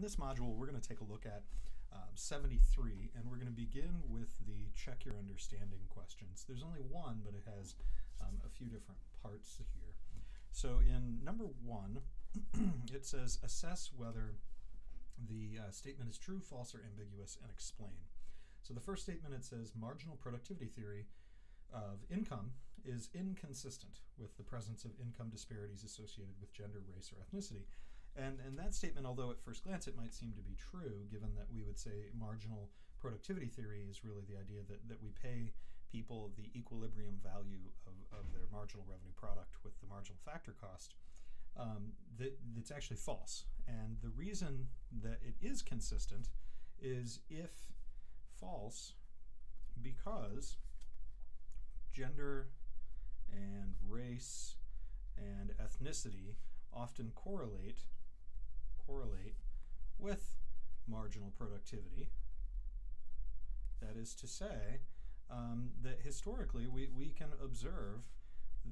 In this module, we're going to take a look at 73, and we're going to begin with the check your understanding questions. There's only one, but it has a few different parts here. So in number 1, it says assess whether the statement is true, false, or ambiguous, and explain. So the first statement, it says marginal productivity theory of income is inconsistent with the presence of income disparities associated with gender, race, or ethnicity. And that statement, although at first glance it might seem to be true, given that we would say marginal productivity theory is really the idea that we pay people the equilibrium value of their marginal revenue product with the marginal factor cost, that's actually false. And the reason that it is consistent is if false, because gender and race and ethnicity often correlate with marginal productivity. That is to say, that historically we can observe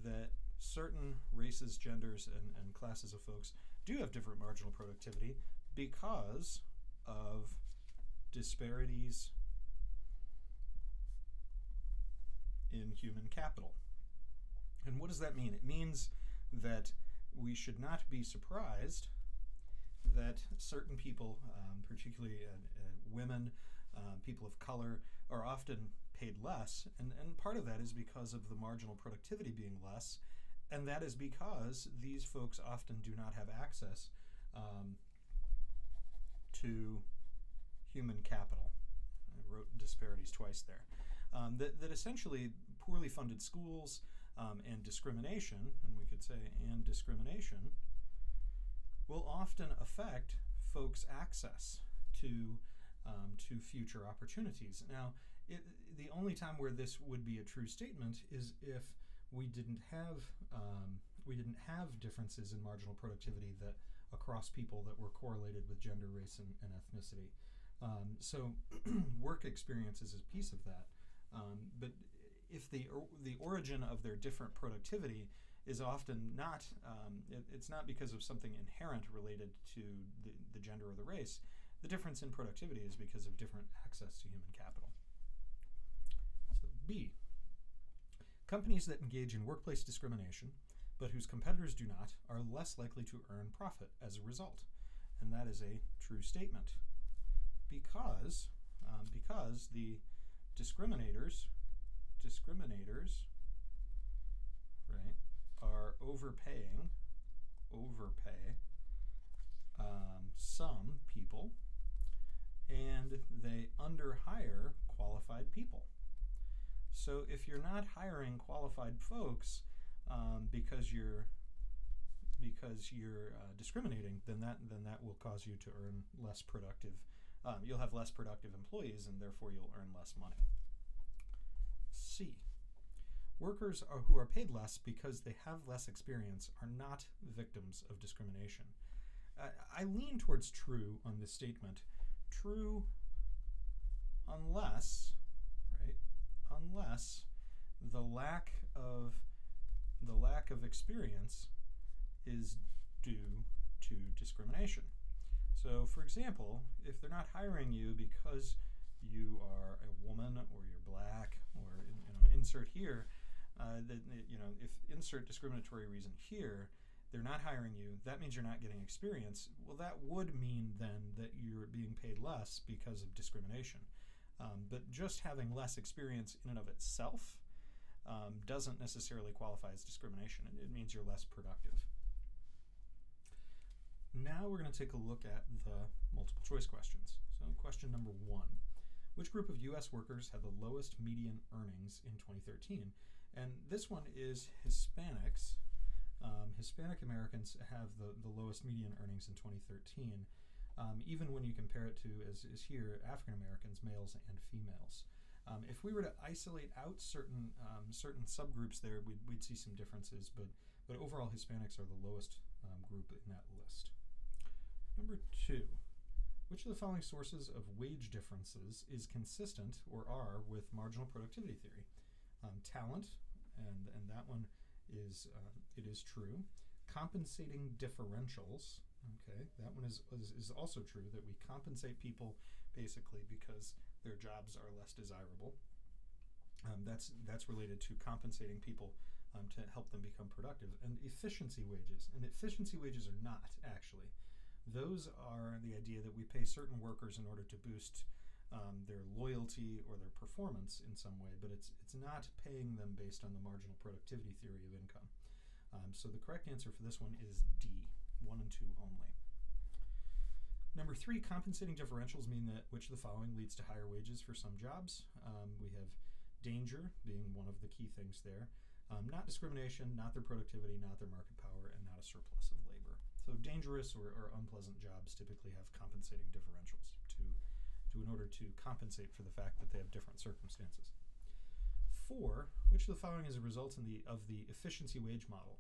that certain races, genders, and classes of folks do have different marginal productivity because of disparities in human capital. And what does that mean? It means that we should not be surprised that certain people, particularly women, people of color, are often paid less, and part of that is because of the marginal productivity being less, and that is because these folks often do not have access to human capital. I wrote disparities twice there. That essentially poorly funded schools and discrimination, and we could say and discrimination, will often affect folks' access to future opportunities. Now, the only time where this would be a true statement is if we didn't have differences in marginal productivity that across people that were correlated with gender, race, and ethnicity. So work experience is a piece of that. But if the origin of their different productivity is often not, it's not because of something inherent related to the gender or the race. The difference in productivity is because of different access to human capital. So B, companies that engage in workplace discrimination, but whose competitors do not, are less likely to earn profit as a result. And that is a true statement because the discriminators, right, are overpay some people, and they underhire qualified people. So if you're not hiring qualified folks because you're discriminating, then that will cause you to earn less productive. You'll have less productive employees, and therefore you'll earn less money. C, workers who are paid less because they have less experience are not victims of discrimination. I lean towards true on this statement. True unless the lack of experience is due to discrimination. So, for example, if they're not hiring you because you are a woman or you're black or insert here, if insert discriminatory reason here, they're not hiring you, that means you're not getting experience. Well, that would mean then that you're being paid less because of discrimination. But just having less experience in and of itself doesn't necessarily qualify as discrimination. It means you're less productive. Now we're going to take a look at the multiple choice questions. So question number 1. Which group of U.S. workers had the lowest median earnings in 2013? And this one is Hispanics. Hispanic Americans have the lowest median earnings in 2013, even when you compare it to, as is here, African Americans, males and females. If we were to isolate out certain subgroups there, we'd see some differences, but overall Hispanics are the lowest group in that list. Number 2. Which of the following sources of wage differences is consistent or are with marginal productivity theory? Talent, and that one is it is true. Compensating differentials, Okay, that one is also true, that we compensate people basically because their jobs are less desirable. That's related to compensating people to help them become productive. And efficiency wages. And efficiency wages are not, actually. Those are the idea that we pay certain workers in order to boost their loyalty or their performance in some way, but it's not paying them based on the marginal productivity theory of income. So the correct answer for this one is D, 1 and 2 only. Number 3, compensating differentials mean that which of the following leads to higher wages for some jobs. We have danger being one of the key things there. Not discrimination, not their productivity, not their market power, and not a surplus of labor. So dangerous or unpleasant jobs typically have compensating differentials in order to compensate for the fact that they have different circumstances. 4, which of the following is a result of the efficiency wage model?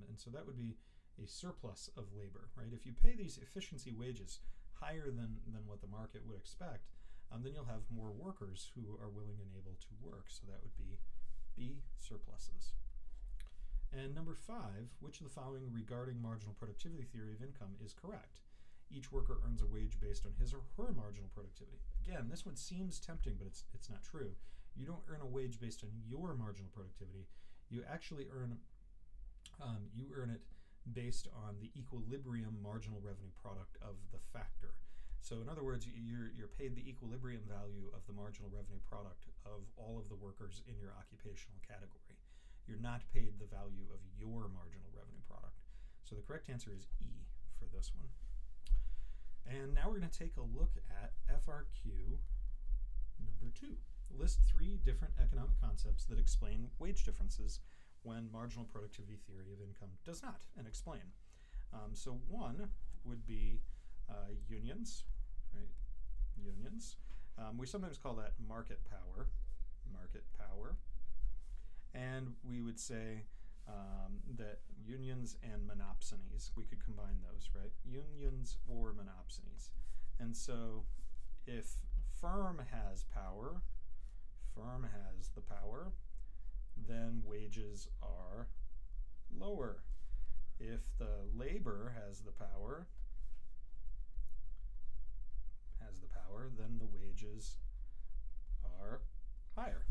And so that would be a surplus of labor, right? If you pay these efficiency wages higher than what the market would expect, then you'll have more workers who are willing and able to work. So that would be B, surpluses. And number 5, which of the following regarding marginal productivity theory of income is correct? Each worker earns a wage based on his or her marginal productivity. Again, this one seems tempting, but it's not true. You don't earn a wage based on your marginal productivity. You actually earn it based on the equilibrium marginal revenue product of the factor. So in other words, you're paid the equilibrium value of the marginal revenue product of all of the workers in your occupational category. You're not paid the value of your marginal revenue product. So the correct answer is E for this one. And now we're going to take a look at FRQ number 2. List 3 different economic concepts that explain wage differences when marginal productivity theory of income does not, and explain. So 1 would be unions, right? Unions. We sometimes call that market power. And we would say that unions and monopsonies, we could combine those, right? Unions or monopsonies. And so if firm has power, firm has the power, then wages are lower. If the labor has the power, then the wages are higher.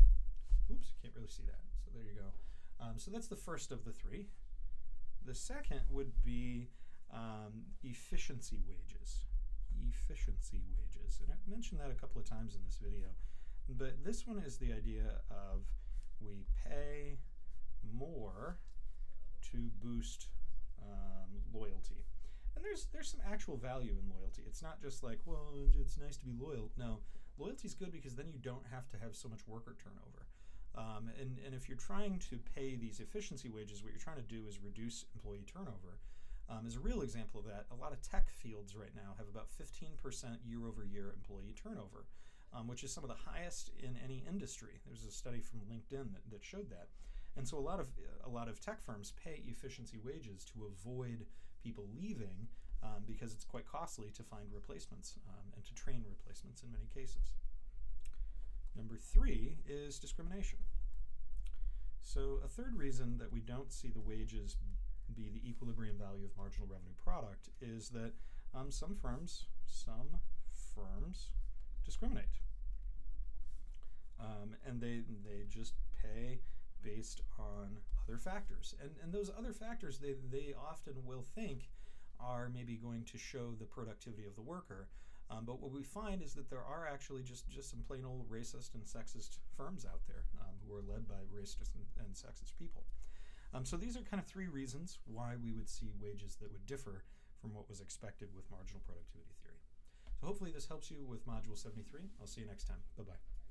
Oops, can't really see that. So there you go. So that's the first of the 3. The second would be efficiency wages. Efficiency wages. And I've mentioned that a couple of times in this video. But this one is the idea of we pay more to boost loyalty. And there's some actual value in loyalty. It's not just like, well, it's nice to be loyal. No, loyalty is good because then you don't have to have so much worker turnover. And if you're trying to pay these efficiency wages, what you're trying to do is reduce employee turnover. As a real example of that, a lot of tech fields right now have about 15% year-over-year employee turnover, which is some of the highest in any industry. There's a study from LinkedIn that showed that. And so a lot of tech firms pay efficiency wages to avoid people leaving because it's quite costly to find replacements and to train replacements in many cases. Number 3 is discrimination. So a third reason that we don't see the wages be the equilibrium value of marginal revenue product is that some firms discriminate. And they just pay based on other factors. And those other factors they often will think are maybe going to show the productivity of the worker. But what we find is that there are actually just some plain old racist and sexist firms out there who are led by racist and sexist people. So these are kind of 3 reasons why we would see wages that would differ from what was expected with marginal productivity theory. So hopefully this helps you with Module 73. I'll see you next time. Bye-bye.